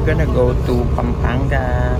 gonna go to Pampanga.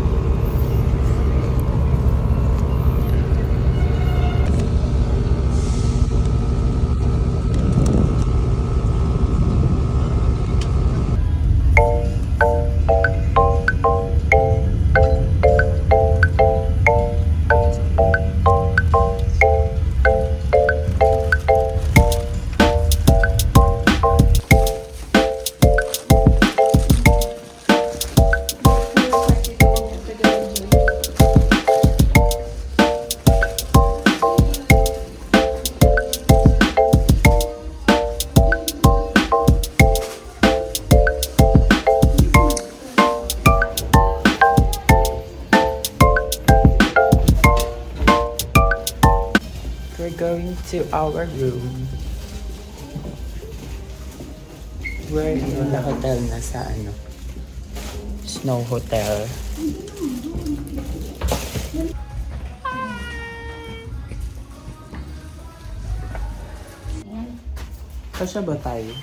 We're going to our room. We're in the hotel na sa Snow Hotel. Kasya ba tayo?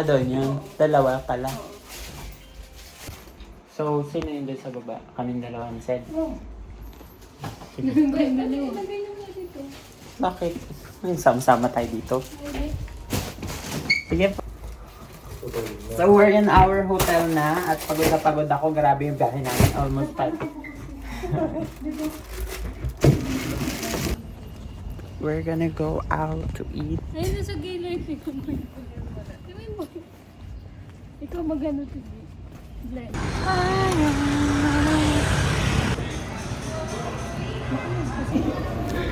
Doon yun. Dalawa pala. So, sino yun doon sa baba? Kaming dalawa ni Sed? Bakit? Sama-sama tayo dito. Sige. So we're in our hotel na at pagod na pagod ako. Grabe yung biyahe namin. Almost 5. We're gonna go out to eat. Ayun na sa gilay. Ikaw magano to blend.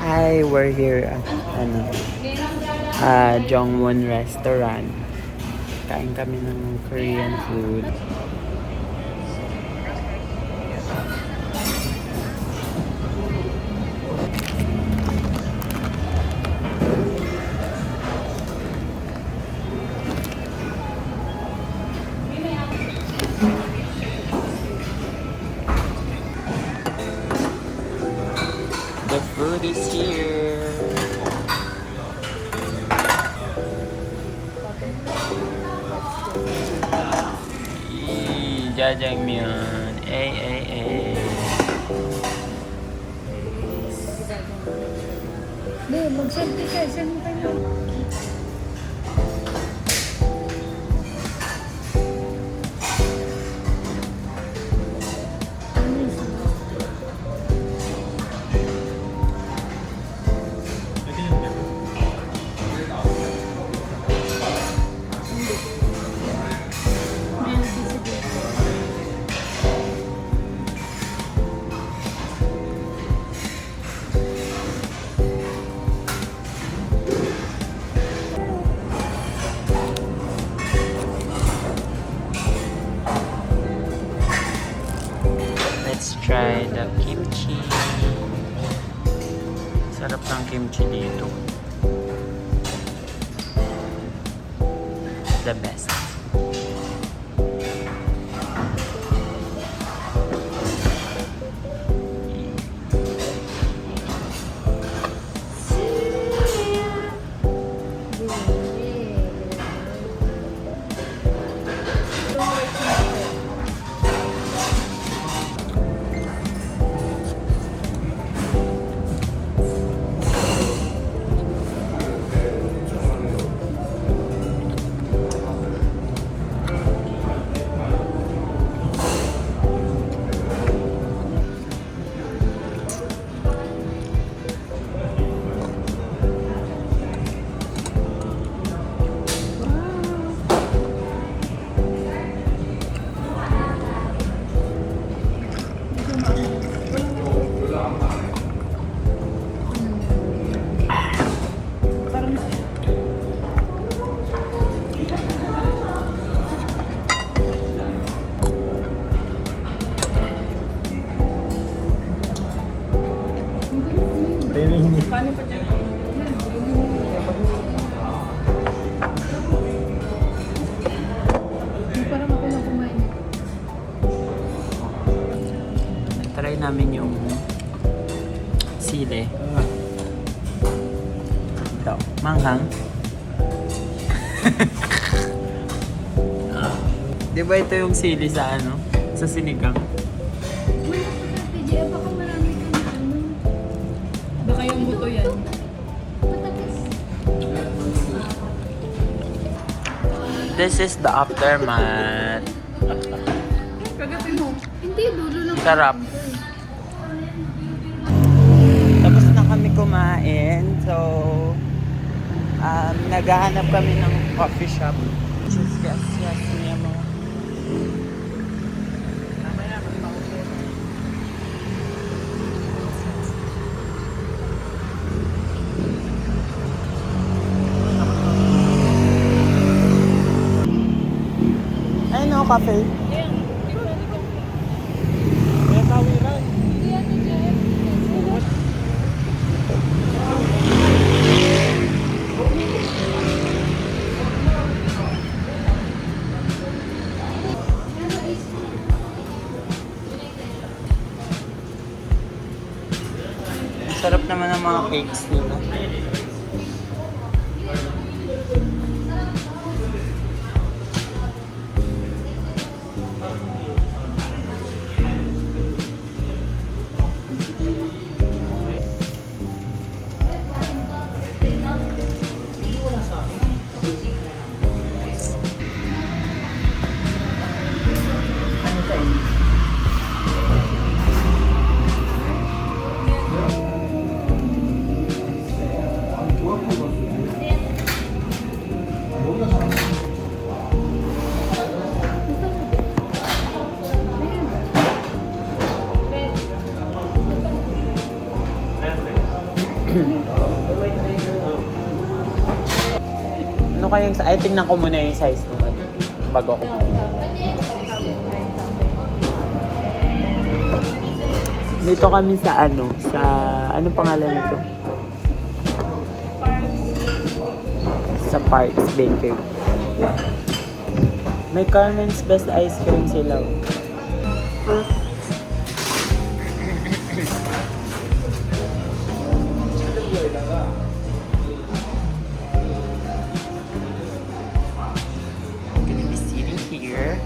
Hi, we're here at Jongwon Restaurant. Kain kami ng Korean food. The food is here. Jajangmyeon. Mag-selfie ka. Saan mo kayo? Let's try the kimchi. Sarap ng kimchi dito. The best. Paano pa dyan? Parang ako lang kumain. Try namin yung sile. Ito, manghang. Di ba ito yung sili sa ano? Sa sinigang? Wala pa na, TJ. Baka marami ka na ano. Baka yung buto yan. Matagas. This is the aftermath. Kagabi mo. Hindi, dulo lang. Sarap. Tapos na kami kumain. So, naghahanap kami ng coffee shop. Yes, niya mo. Ay, no, cafe. May kawiran. Sarap naman ng mga cakes nila. Ano kayang sa... Ay, tingnan ko muna yung size naman. Bago ako. Dito kami sa ano, sa... Anong pangalan nito? Sa Parks Bakery. May Carmen's Best Ice Cream sila. I'm gonna be sitting here.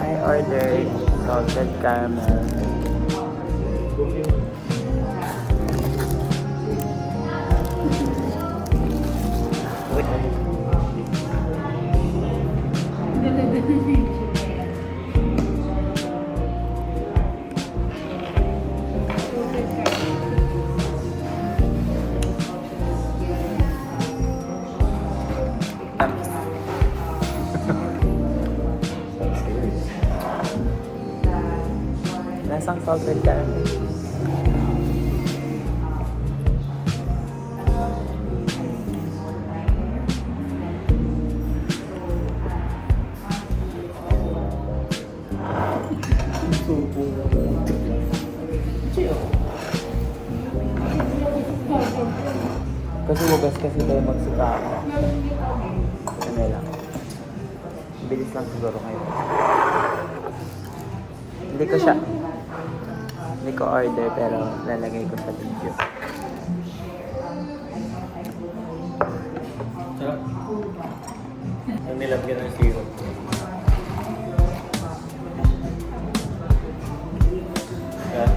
I ordered salted caramel. Lasang salted caramel. Kasi wagas kasi tayo magsika ako. Ano lang. Bilis lang siguro kayo. Hindi ko order pero lalagay ko sa video. Sarap. Ang nilagyan ng syrup. Yeah.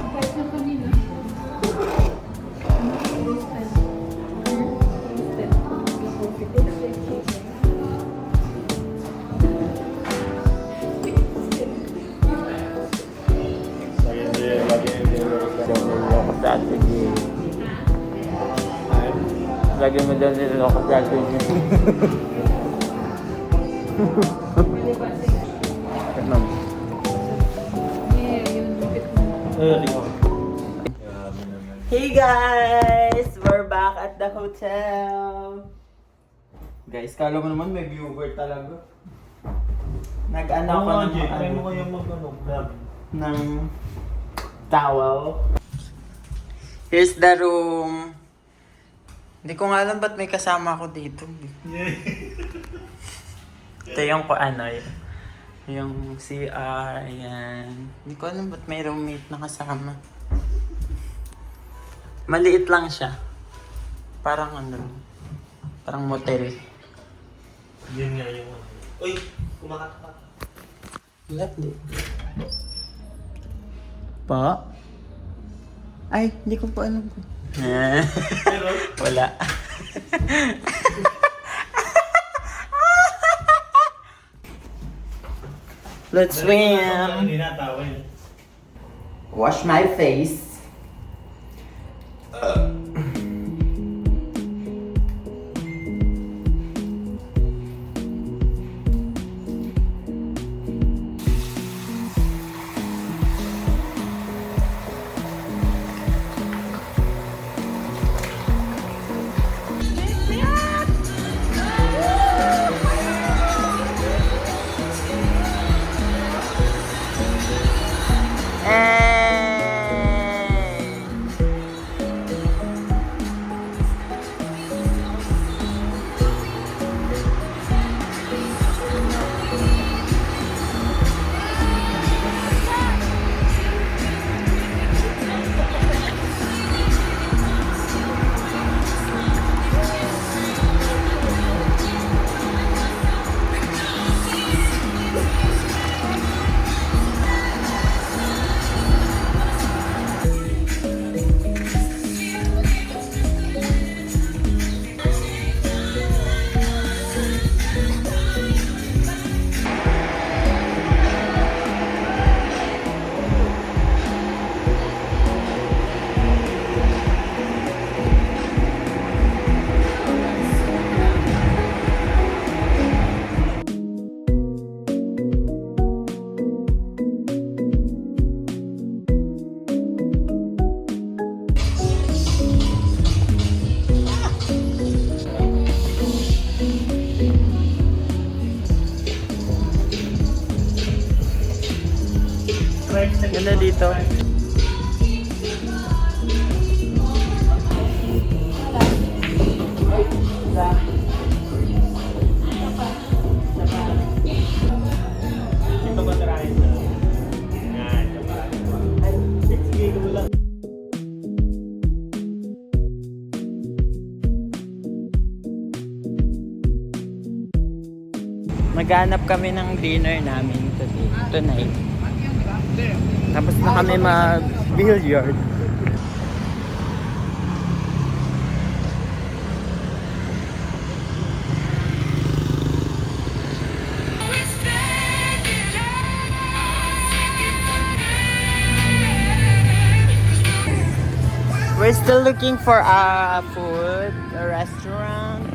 Kahit na kanina. Lagi mo dyan niloloko sa atin yun. Hey guys! We're back at the hotel. Guys, kala mo naman may viewer talaga. Nag-ano ako ng Try mo kaya mag-vlog. ng towel. Here's the room. Hindi ko nga alam ba't may kasama ako dito. Ito yung kung ano, yung CR, ayan. Hindi ko alam ba't may roommate na kasama. Maliit lang siya. Parang ano, parang motel. Yun nga yung... Uy! Kumakat pa. Lovely. Pa? Ay, hindi ko pa alam. Pero, Wala. Let's swim. Hindi natawa yun. Wash my face. Hey! Ganda dito. Ito ba tarahin na? Yan, kapag. Ay, sige, ko lang. Maghanap kami ng dinner namin tonight. Tapos na kami mag-billiard. We're still looking for a food, a restaurant.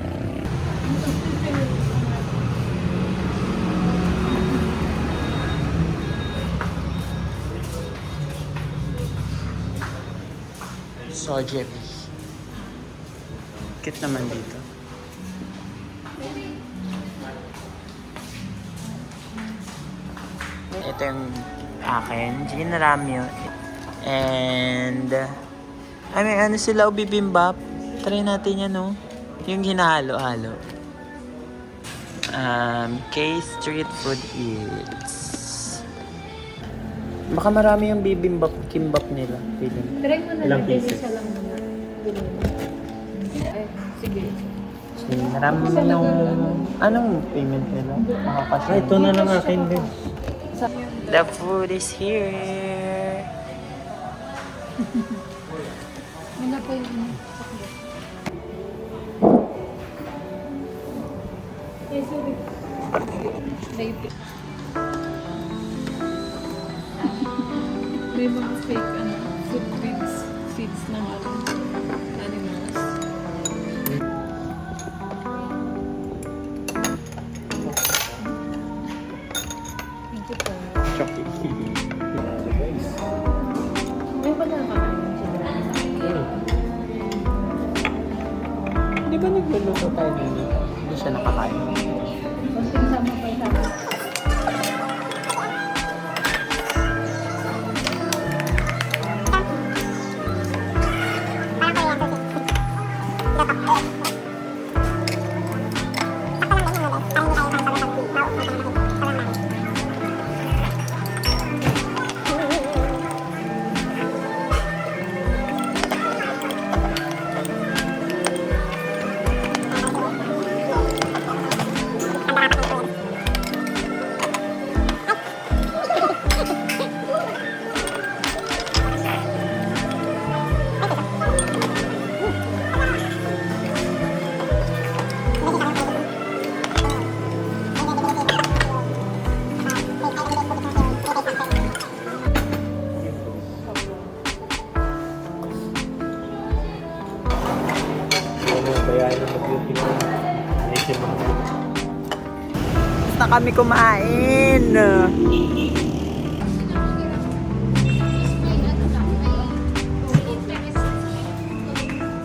Sojebi. Cute naman dito. Ito yung akin. Chicken ramyun. And I mean, ano sila, bibimbap. Try natin yan, no? Yung hinahalo-halo. K-Street Food Eats. Baka marami yung bibimbap, kimbap nila. Feeling. Try mo na Ilang lang. pieces? Isa lang muna. Ay, sige. So, marami yung... Anong payment nila? Makakasya. Ay, ito na lang akin din. The food is here. Ano po yung okay, sorry. Late. May mga fake food feeds ng animals. Thank you po. Chocolate. May ba nakakain siya? Di ba nagluluto tayo dito? Hindi siya nakakain. Konting sama pa sa mag-beauty ko. Naisip mo. Tapos na kami kumain.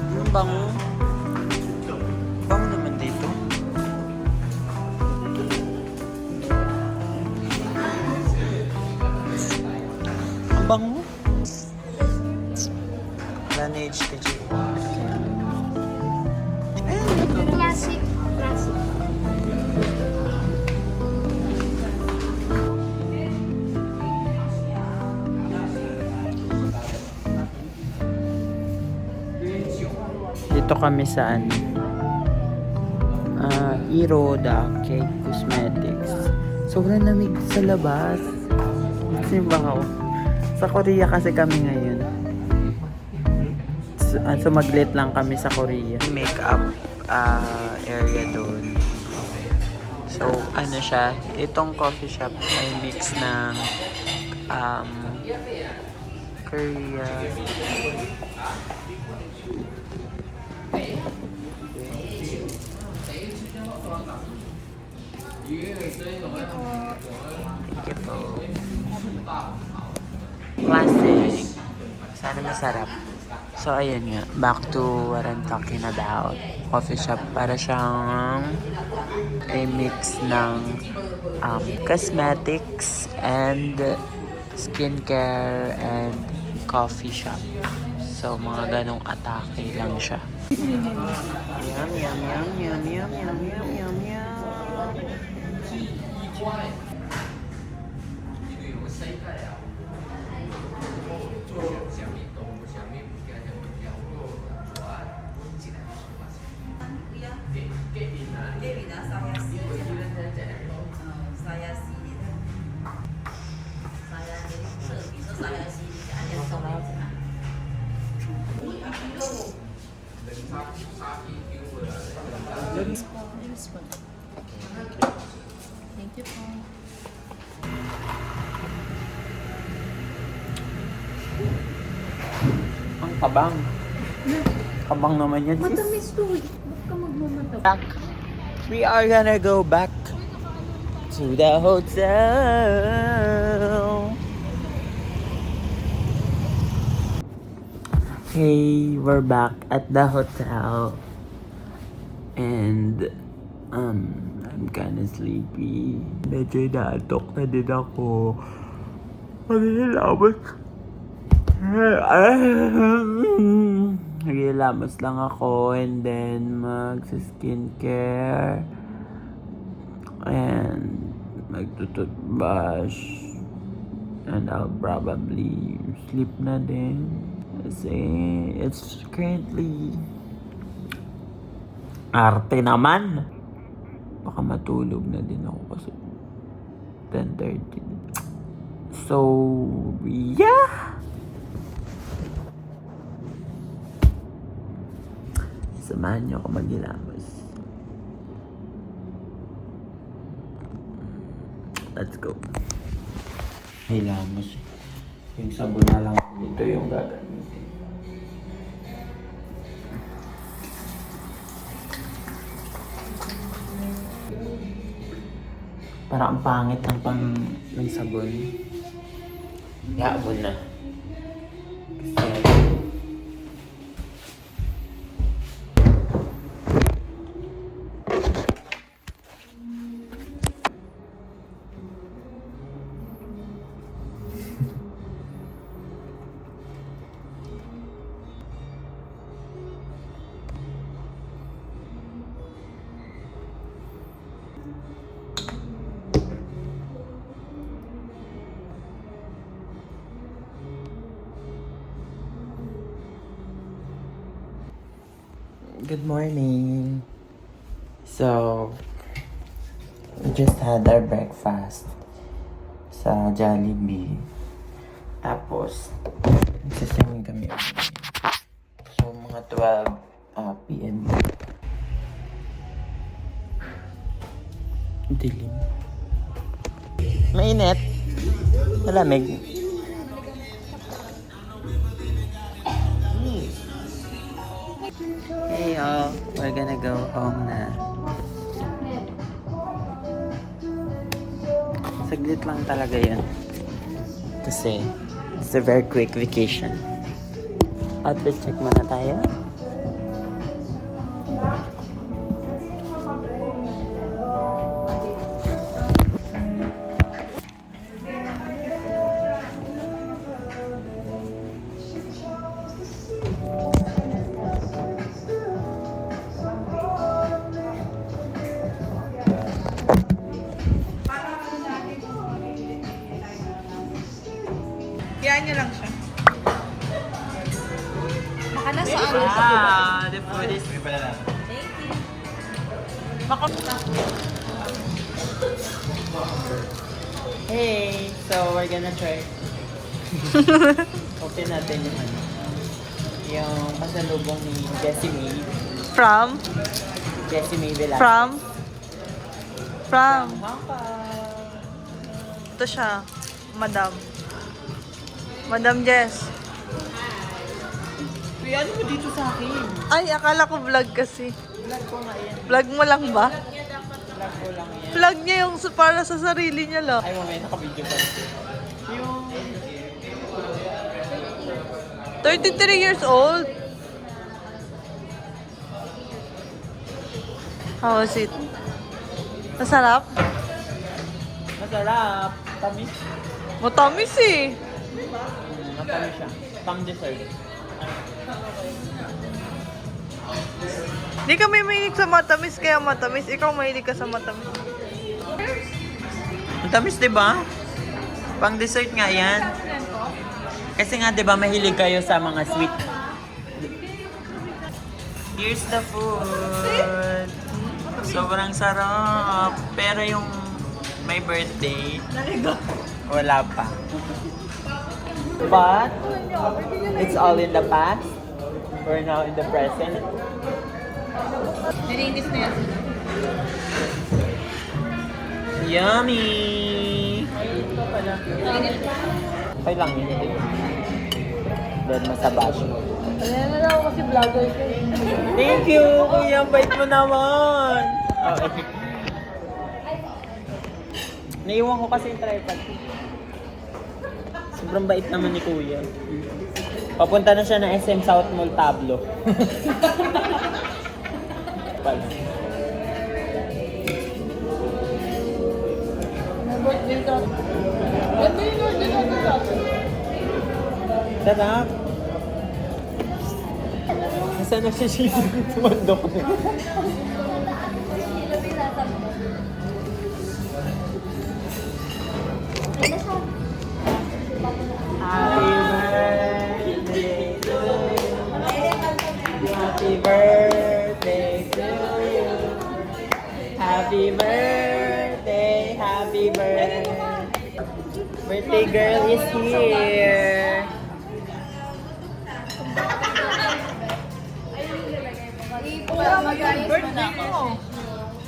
Ang bango. Bango naman dito. Ang bango. Wala na HTG. Classic. Classic. Dito kami sa Iroda Cake Cosmetics. Sobrang lamig sa labas. Kasi baka sa Korea kasi kami ngayon. Sumaglit lang kami sa Korea. Makeup area doon. So, ano siya, itong coffee shop ay mix ng Korea. Thank you po. Classic. Sana masarap. So, ayun nga. Back to what I'm talking about. Coffee shop. Para siyang a mix ng cosmetics and skincare and coffee shop. So, mga ganong atake lang siya. Yum, yum, yum, yum, yum, yum, yum, yum, yum. Thank you po. Ang kabang. Kabang naman yan, sis. Matamis to. Ba't ka magmamataw? Back. We are gonna go back to the hotel. Hey, we're back at the hotel. And I'm kinda sleepy. Medyo naatok na din ako. Nagilamos lang ako and then magsa-skincare and magtututbrush and I'll probably sleep na din kasi it's currently arte naman. Baka matulog na din ako kasi 10:30. So, yeah! Samahan niyo ako maghilamos. Let's go. Hilamos. Yung sabon na lang dito yung gagamitin. Parang ang pangit ng sabon. Yaabon na. Kasi good morning. So, we just had our breakfast sa Jollibee. Tapos, nagsasingin kami. So, mga 12 p.m. Dilim. Mainit. Malamig. Hey all, we're gonna go home na. Saglit lang talaga yan. Kasi, it's a very quick vacation. Outfit check muna tayo. Kaya niya lang siya. Baka nasa ano. Ah, the food is... Hey, so we're gonna try. Open natin yung ano. Yung pasalubong ni Jessie May. From? Jessie May Velasquez. From? Hong Kong. Ito siya. Madam. Madam Jess. Kaya ano mo dito sa akin? Ay, akala ko vlog kasi. Vlog ko nga yan. Vlog mo lang ba? Vlog ko lang yan. Vlog niya yung para sa sarili niya lang. Ay, mamaya naka-video pa. Yung... 33 years old. How was it? Masarap? Masarap. Tamis. Matamis eh. Matamis siya. Pang dessert. Di kami mahilig sa matamis, kaya matamis. Ikaw mahilig ka sa matamis. Matamis, di ba? Pang dessert nga yan. Kasi nga, di ba, mahilig kayo sa mga sweet. Here's the food. Sobrang sarap. Pero yung may birthday, wala pa. But, it's all in the past. We're now in the present. Narinis na yan. Yummy! Okay lang yun. Then masaba siya. Ayan na lang ako kasi vlogger ko. Thank you, kuya. Bait mo naman. Oh, naiwan ko kasi yung tripod. Sobrang bait naman ni kuya. Papunta na siya ng SM South Mall Tablo. Pala. Birthday ka. Ganda yung order ko na. Sarap. Nasaan na siya siya? Tumandok na. Happy birthday to you. Happy birthday, happy birthday. Birthday girl is here. Birthday ko.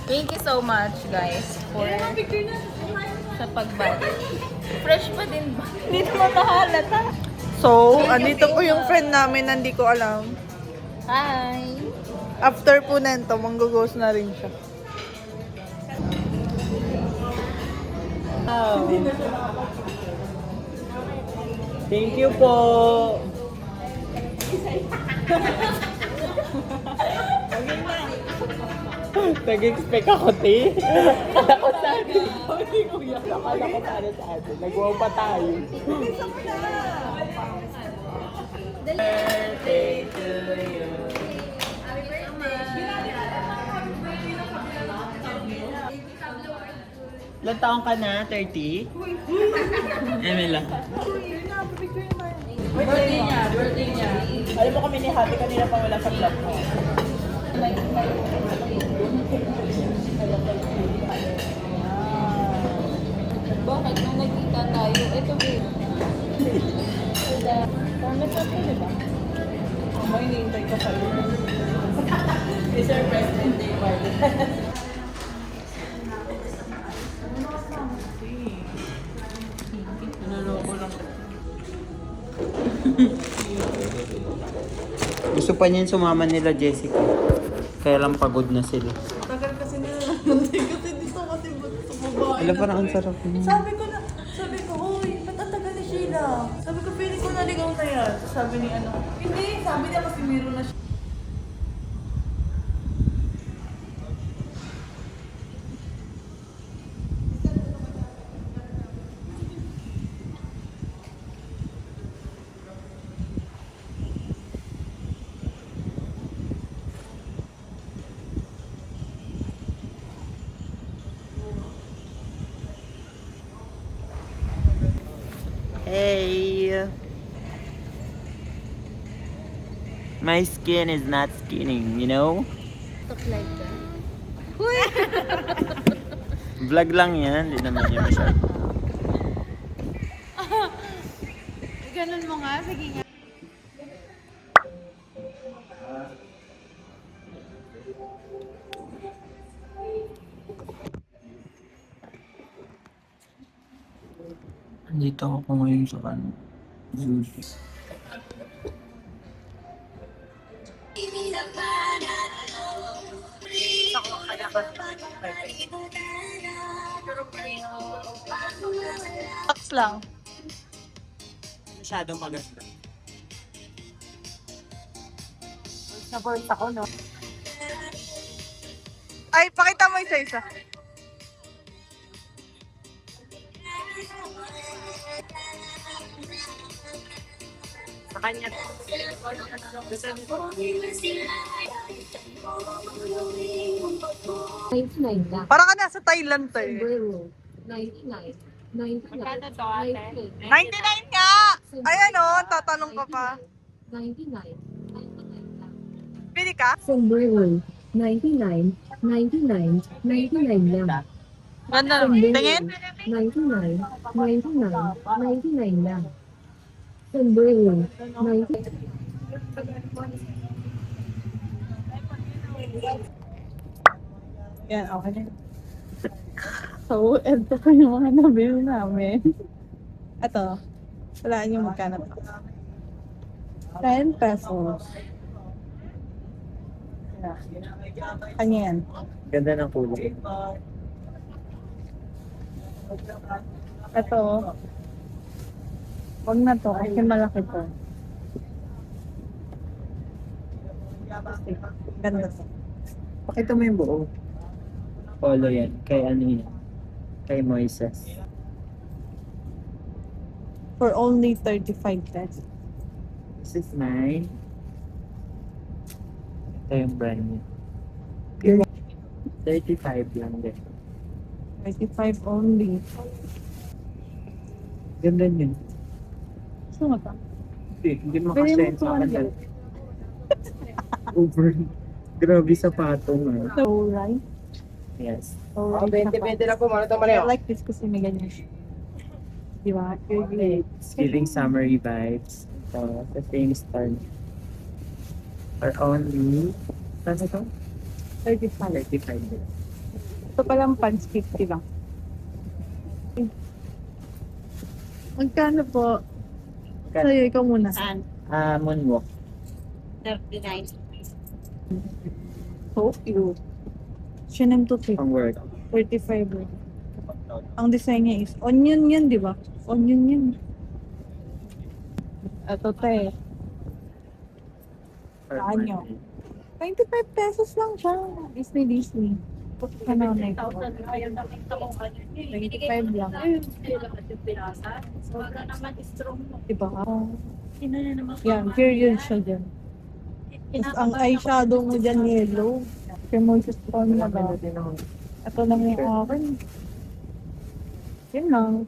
Thank you so much, guys, for sa pagbati. Fresh pa din ba? Hindi naman nahalata. So, andito po yung friend namin na hindi ko alam. Hi! After po nento, manggughost na rin siya. Wow. Thank you po. Nag-expect ako, te. Kala ko sa atin. Hindi kuya. Kala ko para sa atin. Nag-wow pa tayo. Birthday to you. Ilan taong ka na? 30? Emila. Birthday niya. Alam mo kami ni Happy kanina pa wala sa vlog ko. Bakit? Nung nagkita tayo, ito babe. Parang sa ito, diba? May hinihintay ko sa'yo. Mr. President Day Party. Gusto pa niyan sumama nila Jessica. Kaya lang pagod na sila. Tagal kasi nila nantay kasi dito kasi babae. Alam, parang ang sarap niya. Sabi ko, uy, ba't ang tagal ni Sheila? Sabi ko, pili ko naligaw na yan. Sabi ni ano, hindi, sabi niya kasi meron na siya. Hey! My skin is not skinning, you know? Talk like that. Vlog lang yan, hindi naman yan masyado. Ganun mo nga, sige nga. Andito ako ngayon sa ano. Box lang. Masyadong maganda. Na-burnt ako, no? Ay, pakita mo isa-isa. Sa kanya. Para ka nasa Thailand to eh. 99. 99 nga! Ayan o, tatanong ka pa. 99. Pili ka? Sombrero. 99. 99. 99 lang. Ganda. Tingin? 99. 99. 99 lang. Sombrero. 99. Yan, okay na. So, ito po yung mga nabili namin. Ito, walaan yung magkano to. 10 pesos. Kanya yan. Ganda ng kulay. Ito, wag na to kasi malaki to. Ganda to. Pakita mo yung buo. Polo yan. Kay ano yan? Kay Moises. For only 35 pesos. This is mine. Ito yung brand niya. 35 lang din. 35 only. Ganda yun. Gusto mo to? Hindi mo Pwede kasi mo sa tuwan kanal. Over. Grabe sa patong ah. So, right? Yes. So, right. 20-20 na po, I like this kasi may ganyan siya. Di ba? It's giving summery vibes. So, the same style. Are only, saan ito? 35. 35 din. Ito palang pants 50 lang. Magkano po? Sa'yo, ikaw muna. Moonwalk. So cute. H&M to 50. Ang word. 35 lang. Ang design niya is onion yan, di ba? Onion yan. Ito te. Saan nyo? 25 pesos lang siya. Disney. Ano na ito? 25 lang. Diba? Yan, period siya dyan. Tapos ang eyeshadow mo dyan yellow. Kaya mo just tone na ba? Ito lang yung akin. Yun lang.